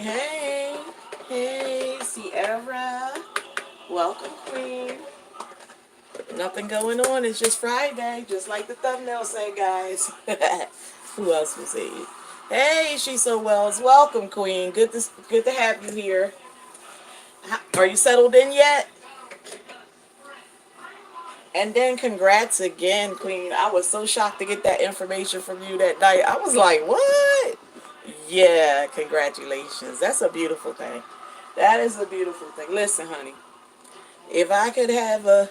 Hey, hey, Sierra. Welcome, Queen. Nothing going on. It's just Friday, just like the thumbnail say, guys. Who else was it? Hey, she's so wells. Welcome, Queen. Good to have you here. Are you settled in yet? And then congrats again, Queen. I was so shocked to get that information from you that night. I was like, what? Yeah, congratulations. That's a beautiful thing. That is a beautiful thing. Listen, honey, if I could have a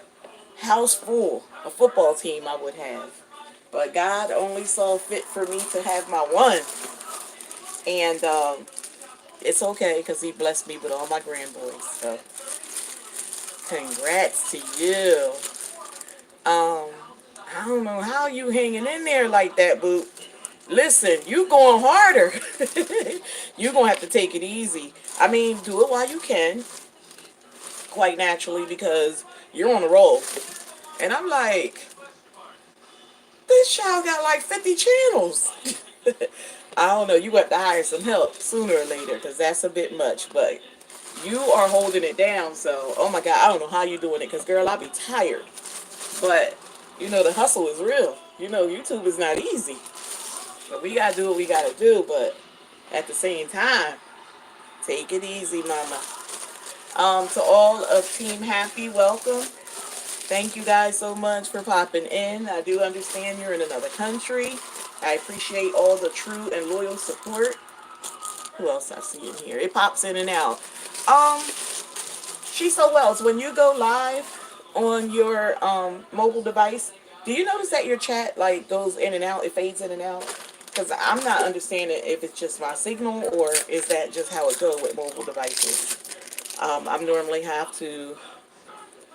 house full, a football team, I would have. But God only saw fit for me to have my one. And it's okay because He blessed me with all my grandboys. So congrats to you. Um, I don't know how you hanging in there like that, boo. Listen, you going harder. You gonna have to take it easy. I mean, do it while you can, quite naturally, because you're on a roll. And I'm like, this child got like 50 channels. I don't know. You have to hire some help sooner or later because that's a bit much. But you are holding it down. So, oh my God, I don't know how you're doing it because, girl, I'll be tired. But, the hustle is real. YouTube is not easy. But we got to do what we got to do. But at the same time, take it easy, mama. To all of Team Happy, welcome. Thank you guys so much for popping in. I do understand you're in another country. I appreciate all the true and loyal support. Who else I see in here? It pops in and out. Um, She's so well. So when you go live on your mobile device, do you notice that your chat like goes in and out? It fades in and out. Because I'm not understanding if it's just my signal or is that just how it goes with mobile devices. I normally have to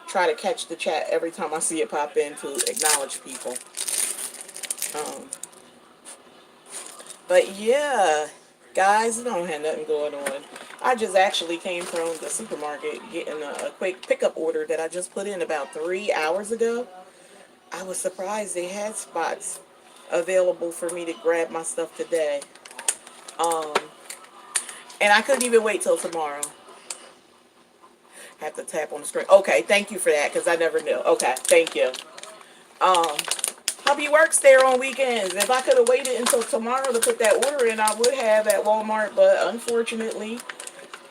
try to catch the chat every time I see it pop in to acknowledge people. Um, but yeah, guys, I don't have nothing going on. I just actually came from the supermarket getting a quick pickup order that I just put in about 3 hours ago. I was surprised they had spots available for me to grab my stuff today. Um, and I couldn't even wait till tomorrow. Have to tap on the screen. Okay, thank you for that because I never knew. Okay, thank you. Um, Hubby works there on weekends. If I could have waited until tomorrow to put that order in, I would have at Walmart. But unfortunately,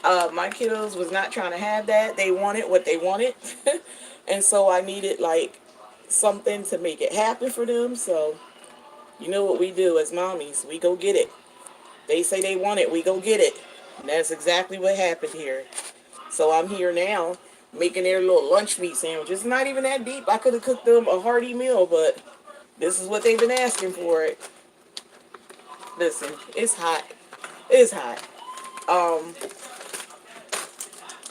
my kiddos was not trying to have that. They wanted what they wanted. And so I needed like something to make it happen for them. So you know what we do as mommies. We go get it. They say they want it. We go get it. And that's exactly what happened here. So I'm here now making their little lunch meat sandwiches. Not even that deep. I could have cooked them a hearty meal, but this is what they've been asking for it. Listen, it's hot. It's hot. Um,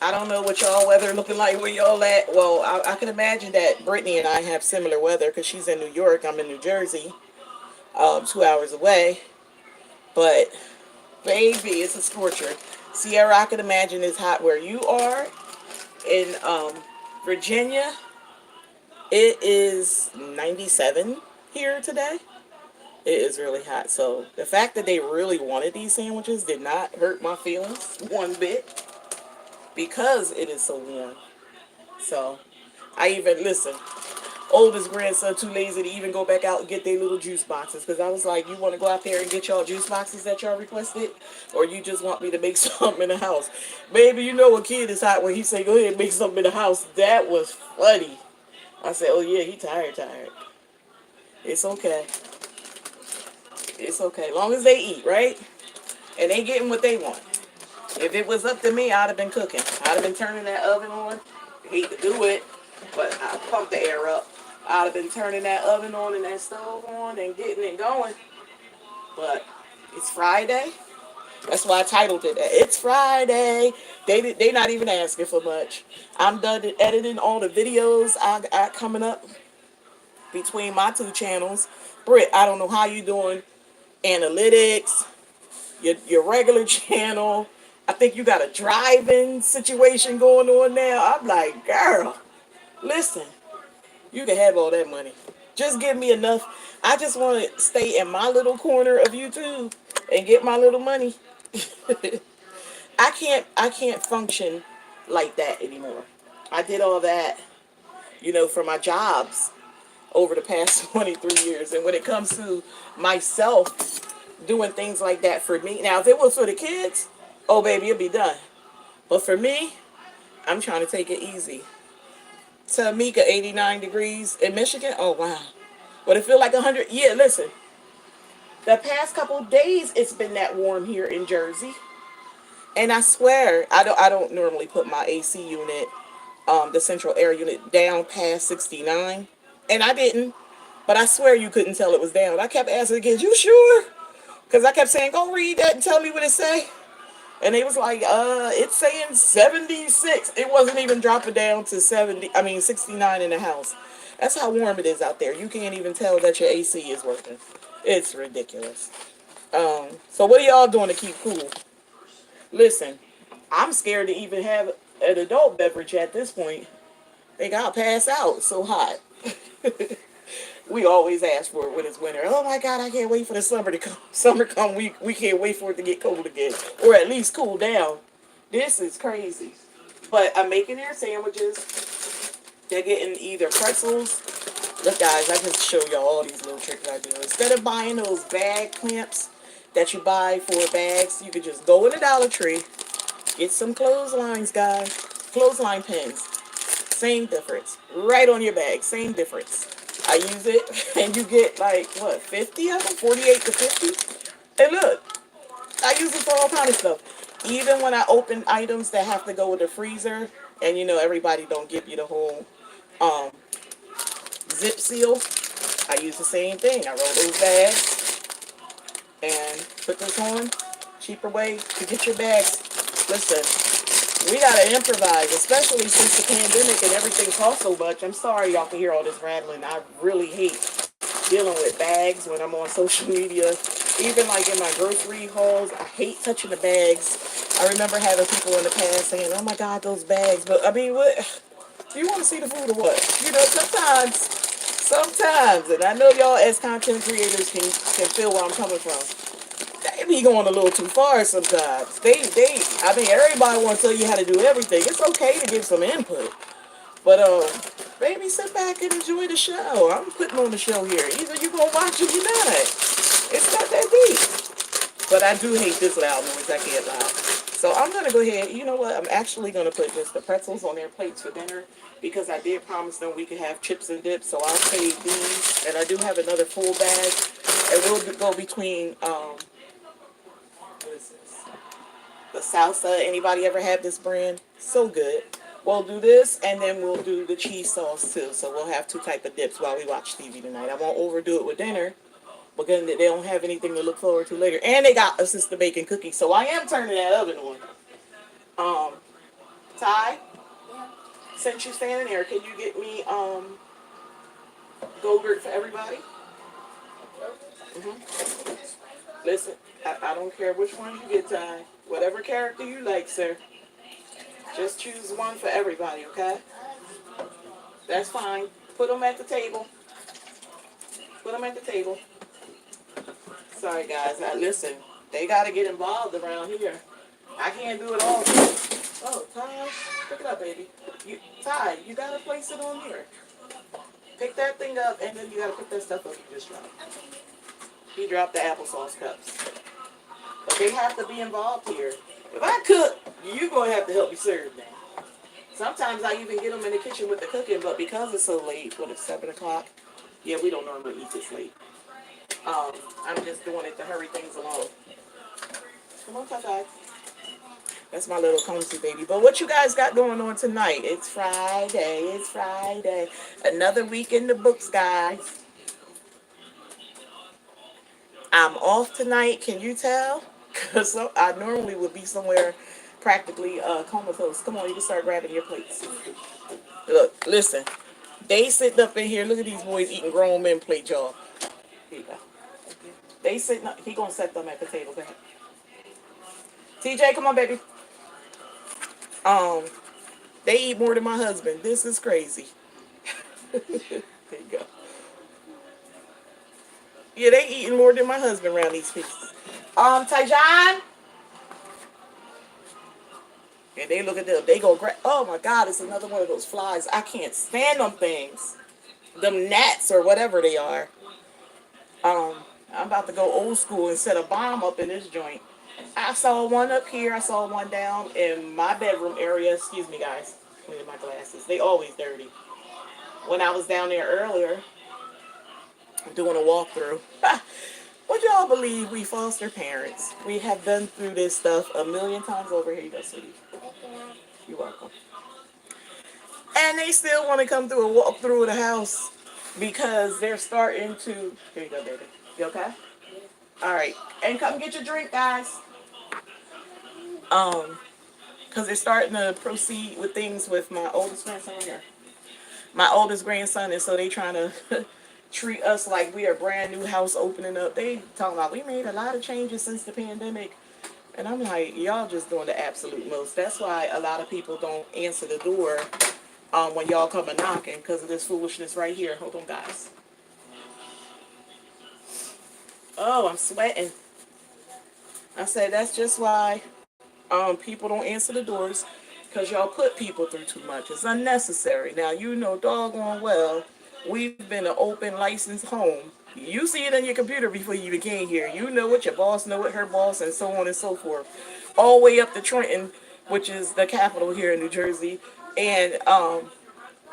I don't know what y'all weather looking like where y'all at. Well, I can imagine that Brittany and I have similar weather because she's in New York. I'm in New Jersey, 2 hours away. But baby, it's a scorcher. Sierra, I can imagine it's hot where you are. In Virginia, it is 97 here today. It is really hot. So the fact that they really wanted these sandwiches did not hurt my feelings one bit because it is so warm. So I even, listen, oldest grandson too lazy to even go back out and get their little juice boxes because I was like, you want to go out there and get y'all juice boxes that y'all requested, or you just want me to make something in the house? Baby, you know a kid is hot when he say go ahead and make something in the house. That was funny. I said, oh yeah, he tired. It's okay. It's okay. Long as they eat, right? And they getting what they want. If it was up to me, I'd have been cooking. I'd have been turning that oven on. I hate to do it, but I pump the air up. I'd have been turning that oven on and that stove on and getting it going. But it's Friday. That's why I titled it that. It's Friday. They not even asking for much. I'm done editing all the videos I got coming up between my two channels. Britt, I don't know how you doing analytics, your regular channel. I think you got a driving situation going on now. I'm like, girl, listen, you can have all that money. Just give me enough. I just want to stay in my little corner of YouTube and get my little money. I can't function like that anymore. I did all that, for my jobs over the past 23 years. And when it comes to myself doing things like that for me, now if it was for the kids, oh baby, it'd be done. But for me, I'm trying to take it easy. Tamika, 89 degrees in Michigan. Oh wow. But it feel like 100. Yeah, listen. The past couple of days it's been that warm here in Jersey. And I swear, I don't normally put my AC unit, the central air unit, down past 69. And I didn't. But I swear you couldn't tell it was down. I kept asking again, you sure? Because I kept saying, go read that and tell me what it say. And they was like, it's saying 76. It wasn't even dropping down to 69 in the house. That's how warm it is out there. You can't even tell that your AC is working. It's ridiculous. So what are y'all doing to keep cool? Listen, I'm scared to even have an adult beverage at this point. Think I'll pass out. It's so hot. We always ask for it when it's winter. Oh my God, I can't wait for the summer to come. Summer come, we can't wait for it to get cold again. Or at least cool down. This is crazy. But I'm making their sandwiches. They're getting either pretzels. Look guys, I just show y'all all these little tricks I do. Instead of buying those bag clamps that you buy for bags, you could just go in the Dollar Tree, get some clotheslines, guys. Clothesline pins. Same difference. Right on your bag. Same difference. I use it, and you get like, what, 50 of them? 48 to 50? And look, I use it for all kind of stuff. Even when I open items that have to go with the freezer, and everybody don't give you the whole um, zip seal, I use the same thing. I roll those bags and put this on. Cheaper way to get your bags. Listen, we gotta improvise, especially since the pandemic and everything costs so much. I'm sorry y'all can hear all this rattling. I really hate dealing with bags when I'm on social media. Even like in my grocery hauls, I hate touching the bags. I remember having people in the past saying, oh my God, those bags. But I mean, what? Do you want to see the food or what? Sometimes, and I know y'all as content creators can feel where I'm coming from. They be going a little too far sometimes. I mean, everybody want to tell you how to do everything. It's okay to give some input. But, baby, sit back and enjoy the show. I'm putting on the show here. Either you gonna watch it or you're not. It's not that deep. But I do hate this loud noise. I can't lie. So I'm going to go ahead. You know what? I'm actually going to put just the pretzels on their plates for dinner because I did promise them we could have chips and dips. So I'll save these. And I do have another full bag. And we'll go between, what is this? The salsa. Anybody ever had this brand? So good. We'll do this, and then we'll do the cheese sauce too. So we'll have two type of dips while we watch TV tonight. I won't overdo it with dinner because they don't have anything to look forward to later. And they got assisted baking cookies, so I am turning that oven on. Ty, since you're standing there, can you get me Go-Gurt for everybody? Listen, I don't care which one you get, Ty. Whatever character you like, sir. Just choose one for everybody, okay? That's fine. Put them at the table. Put them at the table. Sorry, guys. Now, listen. They got to get involved around here. I can't do it all. Oh, Ty, pick it up, baby. Ty, you got to place it on here. Pick that thing up, and then you got to pick that stuff up you just dropped. He dropped the applesauce cups. But they have to be involved here. If I cook, you're going to have to help me serve now. Sometimes I even get them in the kitchen with the cooking, but because it's so late, it's 7 o'clock? Yeah, we don't normally eat this late. I'm just doing it to hurry things along. Come on, Ty. That's my little cozy baby. But what you guys got going on tonight? It's Friday. It's Friday. Another week in the books, guys. I'm off tonight. Can you tell? Because I normally would be somewhere practically comatose. Come on, you can start grabbing your plates. Look, listen. They sitting up in here. Look at these boys eating grown men plate, y'all. Here you go. They sitting up. He gonna set them at the table. Go ahead. TJ, come on, baby. They eat more than my husband. This is crazy. There you go. Yeah, they eating more than my husband around these pieces. Tyjon, And they look at them, they go, oh my God, it's another one of those flies. I can't stand them things. Them gnats or whatever they are. Um, I'm about to go old school and set a bomb up in this joint. I saw one up here. I saw one down in my bedroom area. Excuse me, guys. Look at my glasses. They always dirty. When I was down there earlier doing a walkthrough. Would y'all believe we foster parents? We have been through this stuff a million times over. Here you go, sweetie. You're welcome. And they still want to come through and walk through the house because they're starting to. Here you go, baby. You okay? All right. And come get your drink, guys. Because they're starting to proceed with things with my oldest grandson here. My oldest grandson, and so they trying to treat us like we are a brand new house opening up. They talking about we made a lot of changes since the pandemic. And I'm like, y'all just doing the absolute most. That's why a lot of people don't answer the door when y'all come a knocking because of this foolishness right here. Hold on, guys. Oh, I'm sweating. I said that's just why people don't answer the doors because y'all put people through too much. It's unnecessary. Now, you know doggone well we've been an open licensed home. You see it on your computer before you even came here. You know what your boss know what her boss and so on and so forth. All the way up to Trenton, which is the capital here in New Jersey, and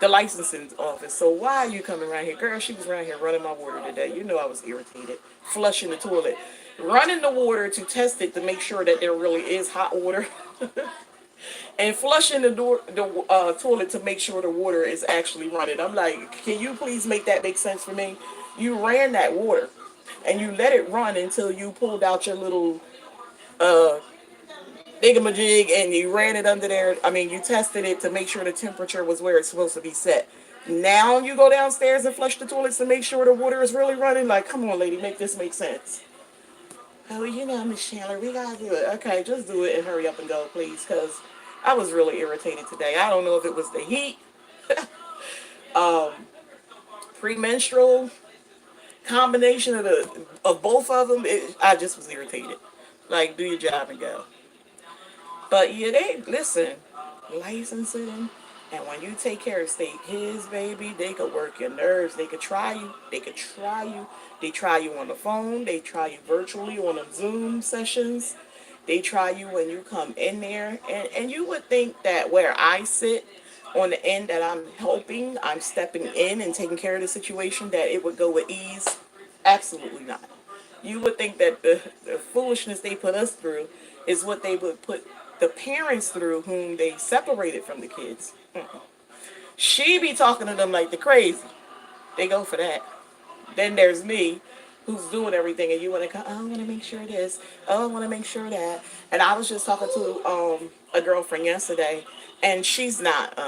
the licensing office. So why are you coming around here? Girl, she was around here running my water today. You know I was irritated. Flushing the toilet. Running the water to test it to make sure that there really is hot water. And flushing the toilet to make sure the water is actually running. I'm like, can you please make that make sense for me? You ran that water and you let it run until you pulled out your little thingamajig and you ran it under there. I mean, you tested it to make sure the temperature was where it's supposed to be set. Now you go downstairs and flush the toilets to make sure the water is really running. Like, come on, lady, make this make sense. Oh, you know, Miss Chandler, we gotta do it. Okay, just do it and hurry up and go, please, because I was really irritated today. I don't know if it was the heat, premenstrual combination of both of them. I just was irritated. Like, do your job and go. But yeah, they listen, licensing, and when you take care of state kids, baby, they could work your nerves. They could try you. They could try you. They try you on the phone. They try you virtually on them Zoom sessions. They try you when you come in there. And you would think that where I sit on the end that I'm helping, I'm stepping in and taking care of the situation, that it would go with ease. Absolutely not. You would think that the foolishness they put us through is what they would put the parents through whom they separated from the kids. She be talking to them like the crazy. They go for that. Then there's me, who's doing everything, and you want to come, oh, I want to make sure this, oh, I want to make sure that. And I was just talking to a girlfriend yesterday, and she's not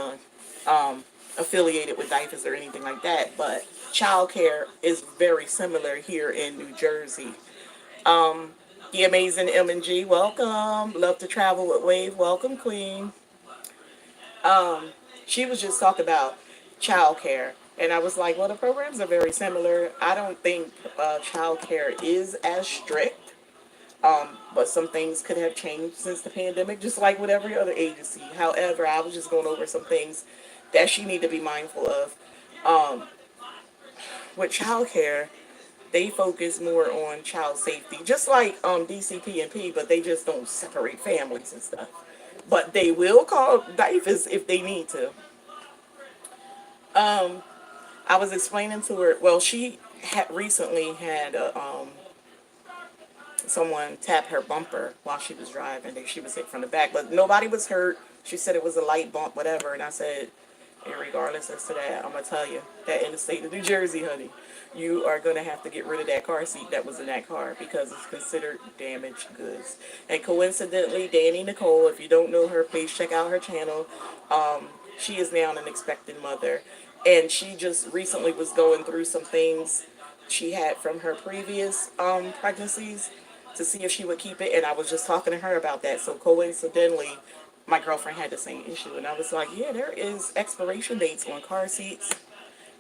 affiliated with diapers or anything like that, but childcare is very similar here in New Jersey. The amazing M&G, welcome. Love to travel with Wave, welcome, Queen. She was just talking about childcare, and I was like, well, the programs are very similar. I don't think childcare is as strict, but some things could have changed since the pandemic, just like with every other agency. However, I was just going over some things that she need to be mindful of. With childcare, they focus more on child safety, just like DCP&P, but they just don't separate families and stuff. But they will call diapers if they need to. I was explaining to her. Well, she had recently had someone tap her bumper while she was driving. She was hit from the back, but nobody was hurt. She said it was a light bump, whatever. And I said, and regardless as to that, I'm gonna tell you that in the state of New Jersey, honey, you are gonna have to get rid of that car seat that was in that car because it's considered damaged goods. And coincidentally, Danny Nicole, if you don't know her, please check out her channel. She is now an expectant mother, and she just recently was going through some things she had from her previous pregnancies to see if she would keep it. And I was just talking to her about that. So coincidentally, my girlfriend had the same issue, and I was like, yeah, there is expiration dates on car seats,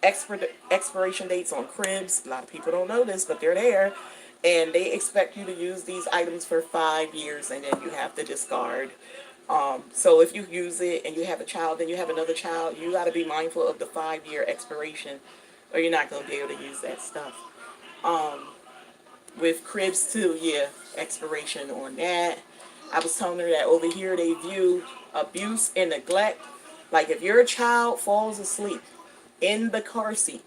expiration dates on cribs. A lot of people don't know this, but they're there, and they expect you to use these items for 5 years, and then you have to discard So if you use it and you have a child, then you have another child, you got to be mindful of the 5-year expiration, or you're not going to be able to use that stuff. With cribs too, yeah, expiration on that. I was telling her that over here they view abuse and neglect. Like if your child falls asleep in the car seat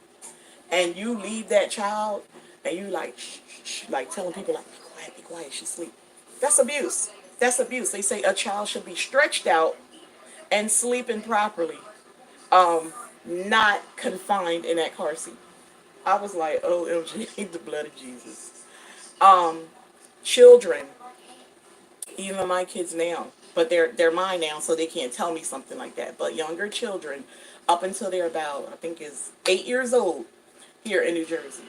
and you leave that child and you like shh, shh, shh, like telling people like be quiet, she's asleep. That's abuse. That's abuse. They say a child should be stretched out and sleeping properly, not confined in that car seat. I was like, OMG, the blood of Jesus. Children, even my kids now, but they're mine now, so they can't tell me something like that. But younger children, up until they're about, I think is 8 years old here in New Jersey,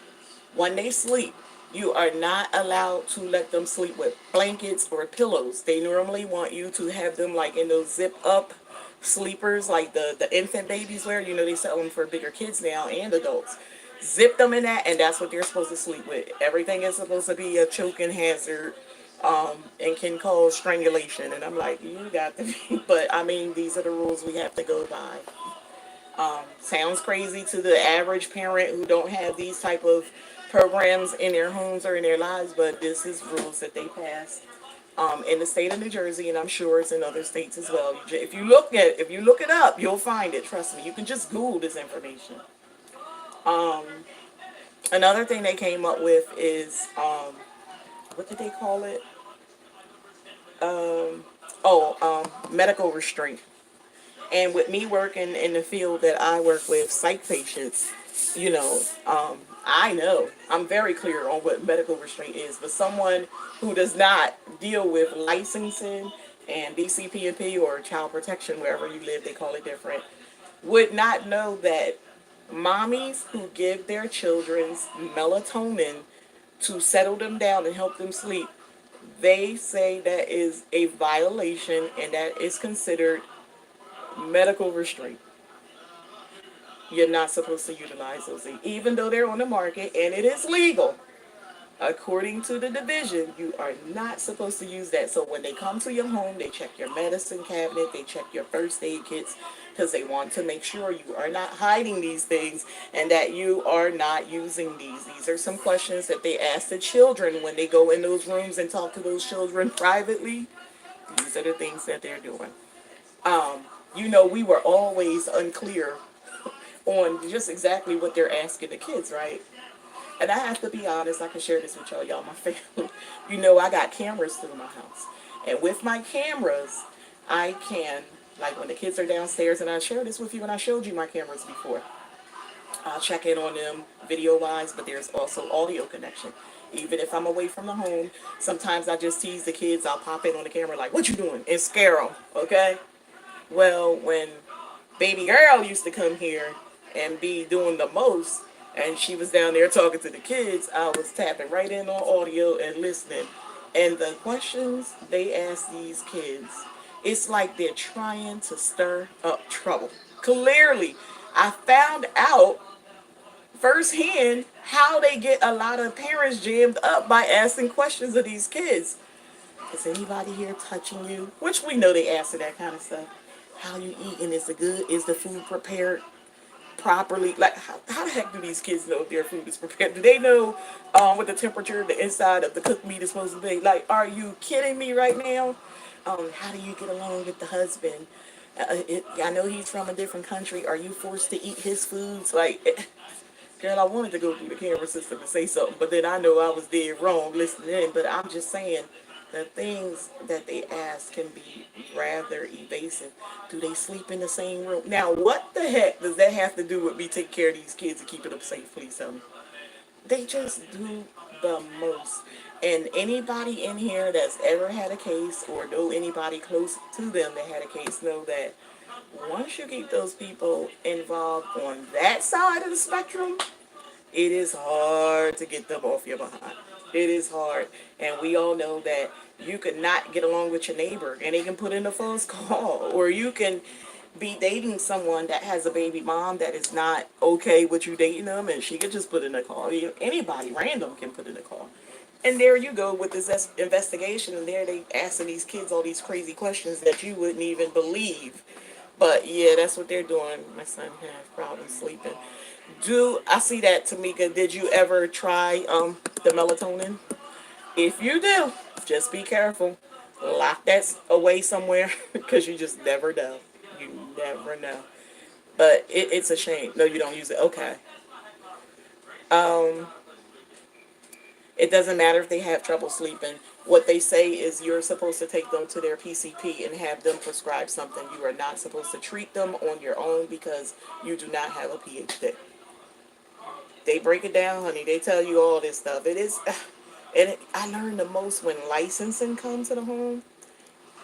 when they sleep, you are not allowed to let them sleep with blankets or pillows. They normally want you to have them like in those zip up sleepers like the infant babies wear. You know, they sell them for bigger kids now and adults. Zip them in that, and that's what they're supposed to sleep with. Everything is supposed to be a choking hazard, and can cause strangulation. And I'm like, you got to be, but I mean, these are the rules we have to go by. Sounds crazy to the average parent who don't have these type of programs in their homes or in their lives, but this is rules that they passed in the state of New Jersey, and I'm sure it's in other states as well. If you look it up, you'll find it. Trust me, you can just Google this information. Another thing they came up with is what did they call it? Medical restraint. And with me working in the field that I work with, psych patients, you know, I know I'm very clear on what medical restraint is. But someone who does not deal with licensing and DCP&P or child protection, wherever you live, they call it different, would not know that mommies who give their children's melatonin to settle them down and help them sleep, they say that is a violation and that is considered medical restraint. You're not supposed to utilize those things, even though they're on the market and it is legal. According to the division, you are not supposed to use that. So when they come to your home, they check your medicine cabinet, they check your first aid kits, because they want to make sure you are not hiding these things and that you are not using these. These are some questions that they ask the children when they go in those rooms and talk to those children privately. These are the things that they're doing. We were always unclear on just exactly what they're asking the kids, right? And I have to be honest, I can share this with y'all, my family. I got cameras through my house. And with my cameras, I can, like when the kids are downstairs, and I shared this with you when I showed you my cameras before. I'll check in on them video-wise, but there's also audio connection. Even if I'm away from the home, sometimes I just tease the kids. I'll pop in on the camera like, what you doing? And scare them, okay? Well, when baby girl used to come here and be doing the most, and she was down there talking to the kids, I was tapping right in on audio and listening. And the questions they ask these kids, it's like they're trying to stir up trouble. Clearly, I found out firsthand how they get a lot of parents jammed up by asking questions of these kids. Is anybody here touching you? Which we know they answer that kind of stuff. How you eating? Is it good? Is the food prepared properly? Like, how the heck do these kids know if their food is prepared? Do they know what the temperature the inside of the cooked meat is supposed to be? Like, are you kidding me right now? How do you get along with the husband? I know he's from a different country. Are you forced to eat his foods? Like, girl, I wanted to go through the camera system and say something, but then I know I was dead wrong listening in. But I'm just saying, the things that they ask can be rather evasive. Do they sleep in the same room? Now, what the heck does that have to do with me taking care of these kids and keeping them safe? Please tell me. They just do the most. And anybody in here that's ever had a case or know anybody close to them that had a case know that once you get those people involved on that side of the spectrum, it is hard to get them off your behind. It is hard. And we all know that you could not get along with your neighbor and they can put in a false call. Or you can be dating someone that has a baby mom that is not okay with you dating them and she could just put in a call. Anybody random can put in a call. And there you go with this investigation, and there they asking these kids all these crazy questions that you wouldn't even believe. But yeah, that's what they're doing. My son has problems sleeping. Do I see that, Tamika? Did you ever try the melatonin? If you do, just be careful. Lock that away somewhere because you just never know. You never know. But it's a shame. No, you don't use it. Okay. Um, it doesn't matter if they have trouble sleeping. What they say is you're supposed to take them to their PCP and have them prescribe something. You are not supposed to treat them on your own because you do not have a PhD. They break it down, honey. They tell you all this stuff. It is, and I learned the most when licensing comes to the home.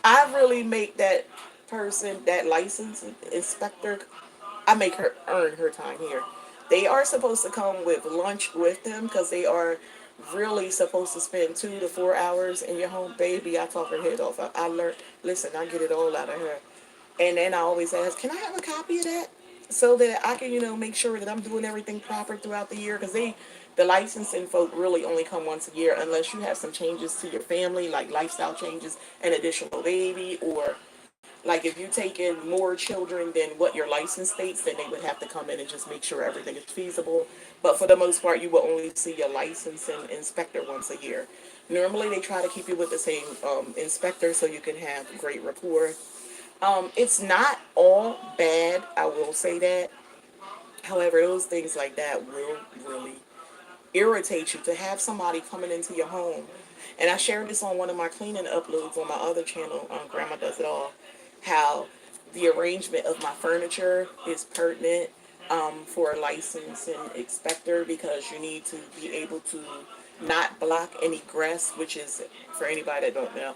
I really make that person, that license inspector, I make her earn her time here. They are supposed to come with lunch with them because they are really supposed to spend 2 to 4 hours in your home. Baby, I talk her head off. I learned, listen, I get it all out of her. And then I always ask, can I have a copy of that? So that I can, make sure that I'm doing everything proper throughout the year. Because the licensing folk really only come once a year unless you have some changes to your family, like lifestyle changes, an additional baby, or like if you take in more children than what your license states, then they would have to come in and just make sure everything is feasible. But for the most part, you will only see your licensing inspector once a year. Normally, they try to keep you with the same inspector so you can have great rapport. It's not all bad, I will say that. However, those things like that will really irritate you to have somebody coming into your home. And I shared this on one of my cleaning uploads on my other channel, Grandma Does It All, how the arrangement of my furniture is pertinent for a licensing inspector because you need to be able to not block any grass, which is, for anybody that don't know,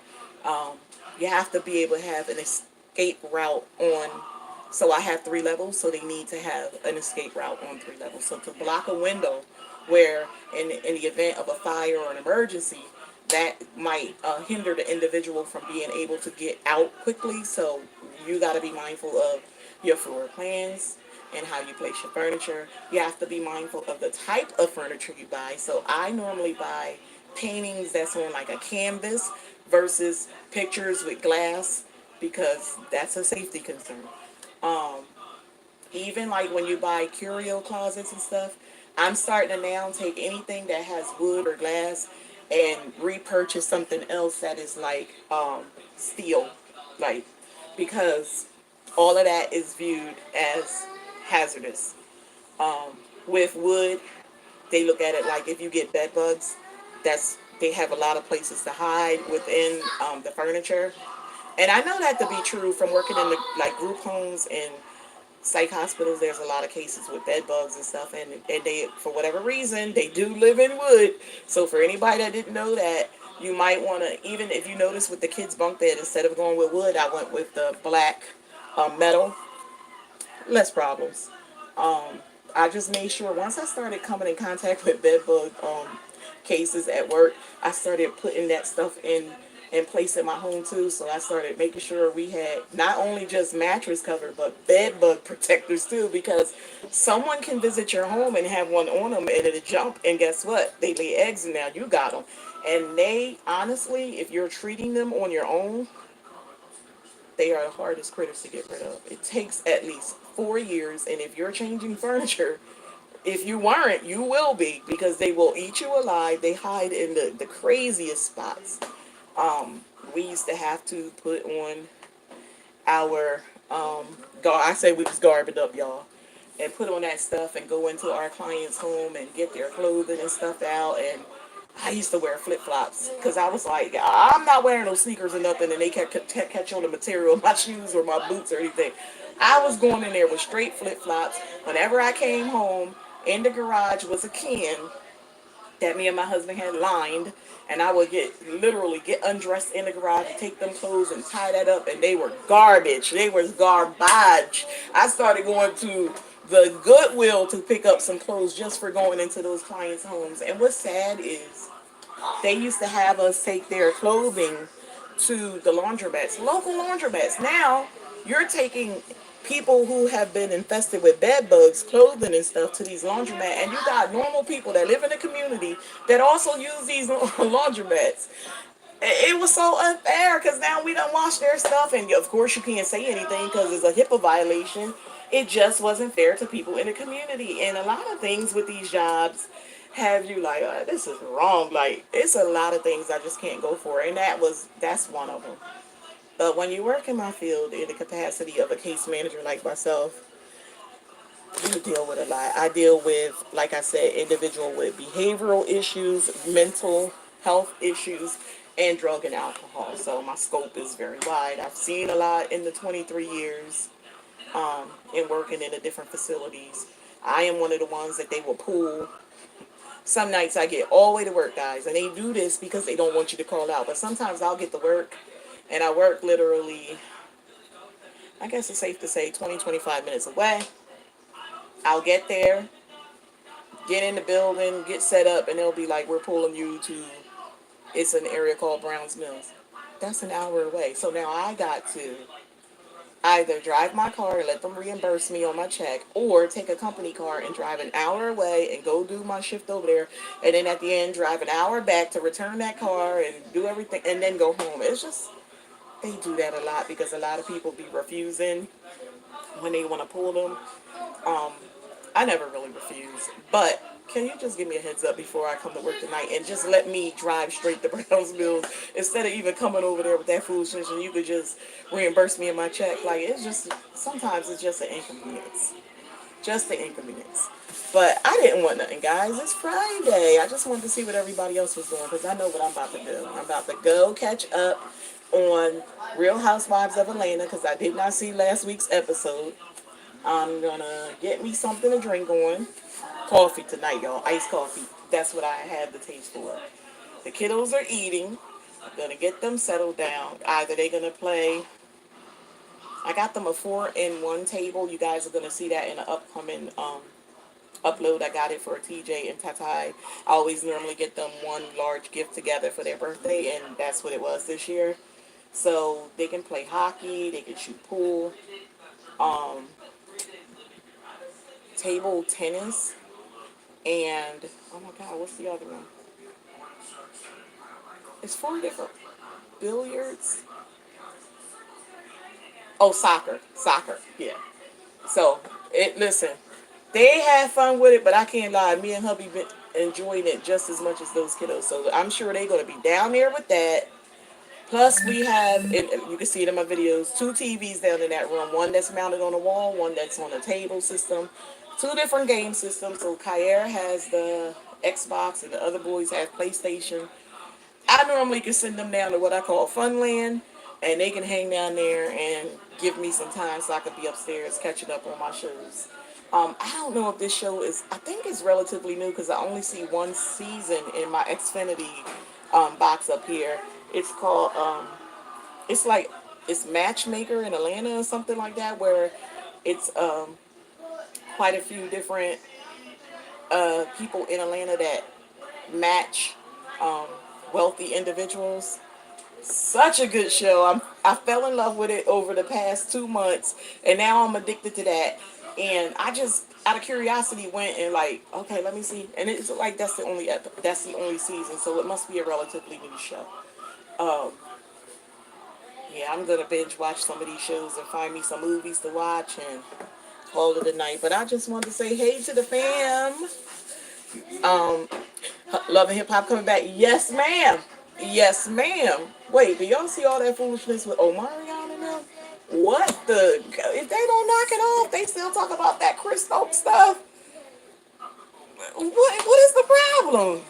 you have to be able to have an escape route on. So I have 3 levels, so they need to have an escape route on 3 levels. So to block a window where in the event of a fire or an emergency, that might hinder the individual from being able to get out quickly. So you got to be mindful of your floor plans and how you place your furniture. You have to be mindful of the type of furniture you buy. So I normally buy paintings that's on like a canvas versus pictures with glass because that's a safety concern. Um, Even like when you buy curio closets and stuff, I'm starting to now take anything that has wood or glass and repurchase something else that is like steel, like because all of that is viewed as hazardous. Um, with wood, they look at it like if you get bed bugs, that's they have a lot of places to hide within the furniture. And I know that to be true from working in the like group homes and psych hospitals. There's a lot of cases with bed bugs and stuff, and they, for whatever reason, they do live in wood. So for anybody that didn't know that, you might want to, even if you notice with the kids bunk bed, instead of going with wood, I went with the black metal. Less problems. um I just made sure once I started coming in contact with bed bug cases at work, I started putting that stuff in place in my home too. So I started making sure we had not only just mattress cover but bed bug protectors too, because someone can visit your home and have one on them and it'll jump, and guess what, they lay eggs and now you got them. And they honestly, if you're treating them on your own, they are the hardest critters to get rid of. It takes at least 4 years, and if you're changing furniture, if you weren't, you will be, because they will eat you alive. They hide in the craziest spots. Um, we used to have to put on our I say we was garbage up, y'all, and put on that stuff and go into our client's home and get their clothing and stuff out. And I used to wear flip flops because I was like, I'm not wearing no sneakers or nothing, and they can't catch on the material of my shoes or my boots or anything. I was going in there with straight flip flops. Whenever I came home, in the garage was a can that me and my husband had lined, and I would literally get undressed in the garage, take them clothes and tie that up, and they were garbage. They was garbage. I started going to the Goodwill to pick up some clothes just for going into those clients' homes. And what's sad is they used to have us take their clothing to the laundromats, local laundromats. Now you're taking people who have been infested with bed bugs, clothing and stuff to these laundromat, and you got normal people that live in the community that also use these laundromats. It was so unfair because now we don't wash their stuff, and of course you can't say anything because it's a HIPAA violation. It just wasn't fair to people in the community, and a lot of things with these jobs have you like, this is wrong. Like, it's a lot of things I just can't go for, and that's one of them. But when you work in my field in the capacity of a case manager like myself, you deal with a lot. I deal with, like I said, individual with behavioral issues, mental health issues, and drug and alcohol. So my scope is very wide. I've seen a lot in the 23 years in working in the different facilities. I am one of the ones that they will pull. Some nights I get all the way to work, guys, and they do this because they don't want you to call out. But sometimes I'll get to work, and I work literally, I guess it's safe to say, 20, 25 minutes away. I'll get there, get in the building, get set up, and they'll be like, we're pulling you to, it's an area called Browns Mills. That's an hour away. So now I got to either drive my car and let them reimburse me on my check, or take a company car and drive an hour away and go do my shift over there, and then at the end drive an hour back to return that car and do everything and then go home. It's just, they do that a lot because a lot of people be refusing when they want to pull them. I never really refuse, but can you just give me a heads up before I come to work tonight and just let me drive straight to Browns Mills instead of even coming over there with that foolishness, and you could just reimburse me in my check? Like, it's just, sometimes it's just an inconvenience. Just the inconvenience. But I didn't want nothing, guys. It's Friday. I just wanted to see what everybody else was doing because I know what I'm about to do. I'm about to go catch up on Real Housewives of Atlanta because I did not see last week's episode. I'm gonna get me something to drink on. Coffee tonight, y'all. Iced coffee. That's what I have the taste for. The kiddos are eating. I'm gonna get them settled down. Either they're gonna play. I got them a 4-in-1 table. You guys are gonna see that in the upcoming upload. I got it for TJ and Tatai. I always normally get them one large gift together for their birthday, and that's what it was this year. So they can play hockey. They can shoot pool. Table tennis, and oh my god, what's the other one? It's 4 different. Billiards. Oh, soccer, yeah. So listen, they had fun with it, but I can't lie, me and hubby been enjoying it just as much as those kiddos. So I'm sure they're gonna be down there with that. Plus, we have, and you can see it in my videos, 2 TVs down in that room. One that's mounted on the wall, one that's on a table system. 2 different game systems. So Kha'yair has the Xbox and the other boys have PlayStation. I normally can send them down to what I call Funland, and they can hang down there and give me some time so I could be upstairs catching up on my shows. I don't know if this show is, I think it's relatively new because I only see 1 season in my Xfinity box up here. It's called, it's like, it's Matchmaker in Atlanta or something like that, where it's quite a few different people in Atlanta that match wealthy individuals. Such a good show. I fell in love with it over the past 2 months, and now I'm addicted to that. And I just, out of curiosity, went and like, okay, let me see. And it's like that's the only season, so it must be a relatively new show. Yeah, I'm gonna binge watch some of these shows and find me some movies to watch and call it a night. But I just wanted to say hey to the fam. Love and Hip Hop coming back. Yes, ma'am. Yes, ma'am. Wait, do y'all see all that foolishness with Omarion and them? What the? If they don't knock it off, they still talk about that Chris Stokes stuff. What is the problem?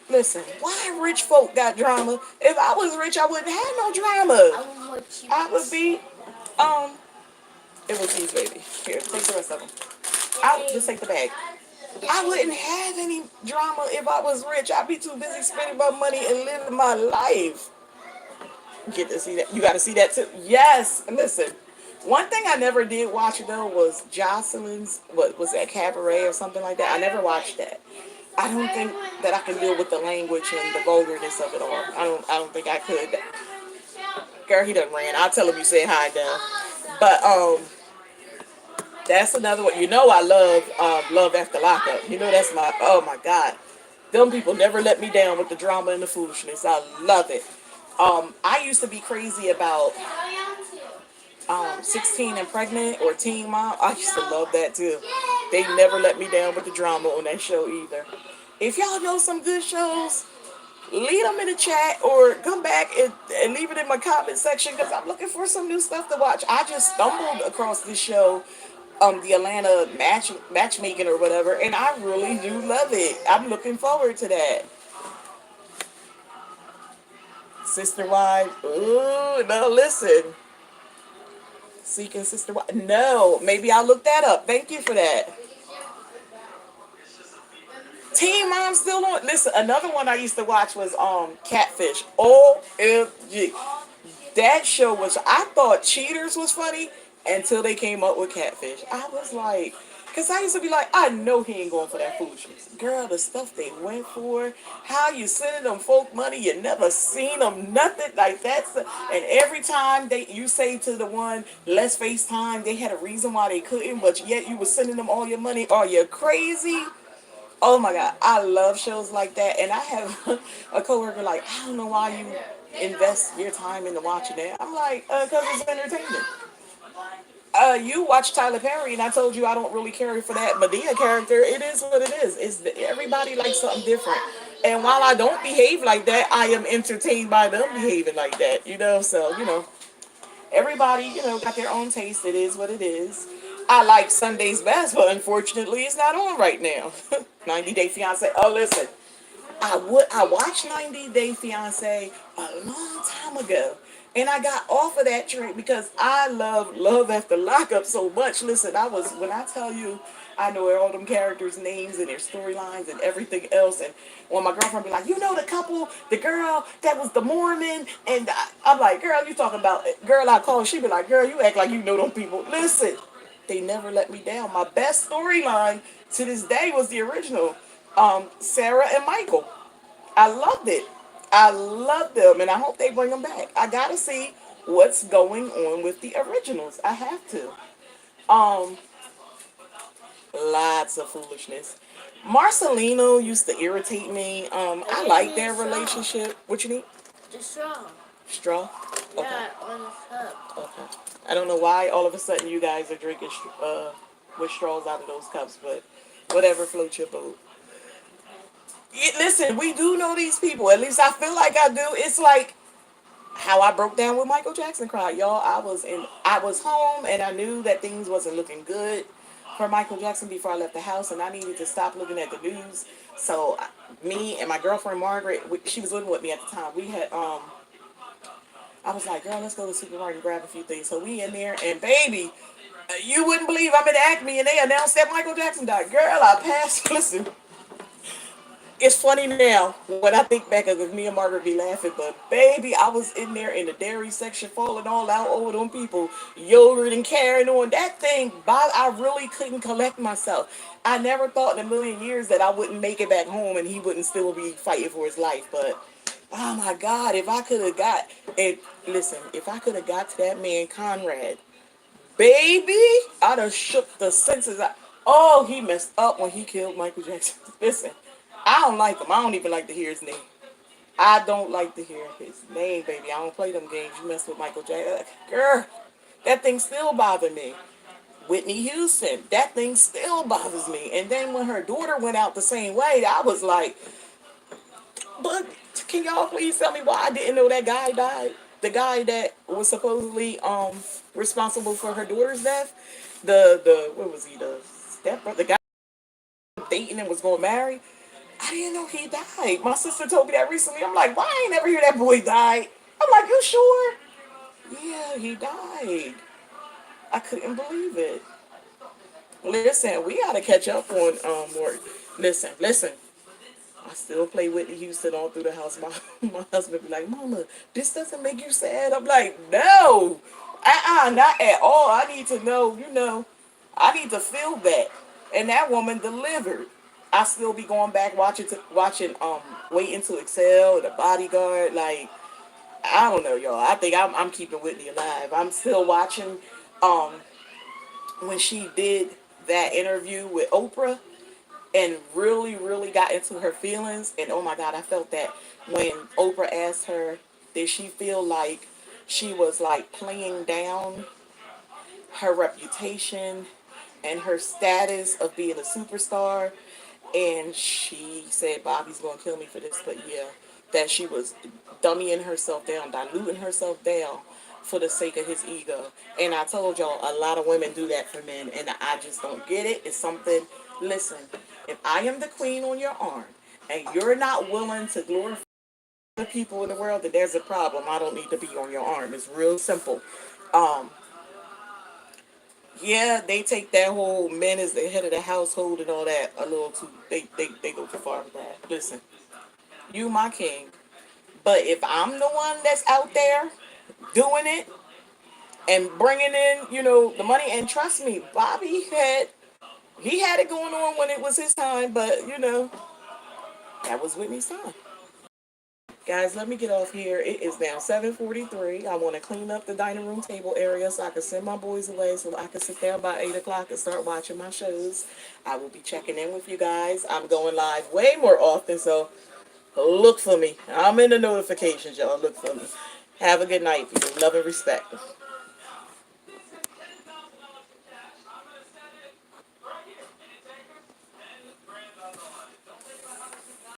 Listen, why rich folk got drama? If I was rich, I wouldn't have no drama. I would be, it was these, baby. Here, take the rest of them. I'll just take the bag. I wouldn't have any drama if I was rich. I'd be too busy spending my money and living my life. Get to see that. You got to see that too. Yes. Listen, one thing I never did watch though was Jocelyn's, what was that, Cabaret or something like that. I never watched that. I don't think that I can deal with the language and the vulgarness of it all. I don't think I could. Girl, he done ran. I'll tell him you said hi, though. But That's another one. You know I love Love After Lockup. You know that's my, oh my God. Them people never let me down with the drama and the foolishness. I love it. I used to be crazy about 16 and Pregnant or Teen Mom. I used to love that too. They never let me down with the drama on that show either. If y'all know some good shows, leave them in the chat or come back and leave it in my comment section because I'm looking for some new stuff to watch. I just stumbled across this show, the Atlanta matchmaking or whatever, and I really do love it. I'm looking forward to that. Sister Wives. Ooh, no, listen. Seeking Sister Wives. No, maybe I'll look that up. Thank you for that. Teen Mom still on. Listen, another one I used to watch was Catfish. OMG. That show was, I thought Cheaters was funny until they came up with Catfish. I was like, because I used to be like, I know he ain't going for that foolishness. Girl, the stuff they went for, how you sending them folk money, you never seen them, nothing like that. And every time you say to the one, let's FaceTime, they had a reason why they couldn't, but yet you was sending them all your money. Are you crazy? Oh my God, I love shows like that. And I have a coworker like, I don't know why you invest your time into watching that. I'm like, because it's entertainment. You watch Tyler Perry, and I told you I don't really care for that Medea character. It is what it is. Everybody likes something different. And while I don't behave like that, I am entertained by them behaving like that. So everybody, got their own taste. It is what it is. I like Sundays best, but unfortunately, it's not on right now. 90 Day Fiance. Oh, listen, I watched 90 Day Fiance a long time ago. And I got off of that train because I love Love After Lockup so much. Listen, when I tell you, I know all them characters' names and their storylines and everything else. And when my girlfriend be like, the couple, the girl that was the Mormon. And I'm like, girl, you talking about, girl, I call her. She be like, girl, you act like you know them people. Listen, they never let me down. My best storyline to this day was the original, Sarah and Michael. I loved it. I love them, and I hope they bring them back. I gotta see what's going on with the originals. I have to. Um, Lots of foolishness. Marcelino used to irritate me. I like their relationship. What you need? The straw. Straw. Okay. Yeah, on the cup. Okay. I don't know why all of a sudden you guys are drinking with straws out of those cups, but whatever floats your boat. Listen, we do know these people. At least I feel like I do. It's like how I broke down with Michael Jackson cried, y'all. I was home and I knew that things wasn't looking good for Michael Jackson before I left the house, and I needed to stop looking at the news. So me and my girlfriend Margaret, she was living with me at the time. We had I was like, girl, let's go to the supermarket and grab a few things. So we in there, and baby, you wouldn't believe I'm in Acme, and they announced that Michael Jackson died. Girl, I passed. Listen, it's funny now when I think back of it, me and Margaret be laughing, but baby, I was in there in the dairy section falling all out over them people, yogurt and carrying on. That thing, I really couldn't collect myself. I never thought in a million years that I wouldn't make it back home and he wouldn't still be fighting for his life. But oh my God, if I could have got, and listen, if I could have got to that man Conrad, baby, I'd have shook the senses out. Oh, he messed up when he killed Michael Jackson. Listen, I don't like him. I don't even like to hear his name. I don't like to hear his name, baby. I don't play them games. You mess with Michael Jackson. Girl, that thing still bothers me. Whitney Houston, that thing still bothers me. And then when her daughter went out the same way, I was like, but can y'all please tell me why I didn't know that guy died? The guy that was supposedly responsible for her daughter's death. The what was he, the step the guy dating and was going to marry? I didn't know he died. My sister told me that recently. I'm like, why I ain't never hear that boy died? I'm like, you sure? Yeah, he died. I couldn't believe it. Listen, we gotta catch up on more. Listen. I still play Whitney Houston all through the house. My husband be like, Mama, this doesn't make you sad. I'm like, no, not at all. I need to know, I need to feel that. And that woman delivered. I still be going back watching Waiting to Excel, The Bodyguard. Like, I don't know, y'all. I think I'm keeping Whitney alive. I'm still watching um when she did that interview with Oprah and really, really got into her feelings. And oh my God, I felt that when Oprah asked her, did she feel like she was like playing down her reputation and her status of being a superstar. And she said, Bobby's going to kill me for this, but yeah, that she was dummying herself down, diluting herself down for the sake of his ego. And I told y'all, a lot of women do that for men, and I just don't get it. It's something, listen, if I am the queen on your arm and you're not willing to glorify the people in the world, then there's a problem. I don't need to be on your arm. It's real simple. Um, yeah, they take that whole man is the head of the household and all that a little too. They go too far with that. Listen, you my king, but if I'm the one that's out there doing it and bringing in, the money, and trust me, Bobby had it going on when it was his time, but that was Whitney's time. Guys, let me get off here. It is now 7:43. I want to clean up the dining room table area so I can send my boys away so I can sit down by 8 o'clock and start watching my shows. I will be checking in with you guys. I'm going live way more often, so look for me. I'm in the notifications, y'all. Look for me. Have a good night, people. Love and respect.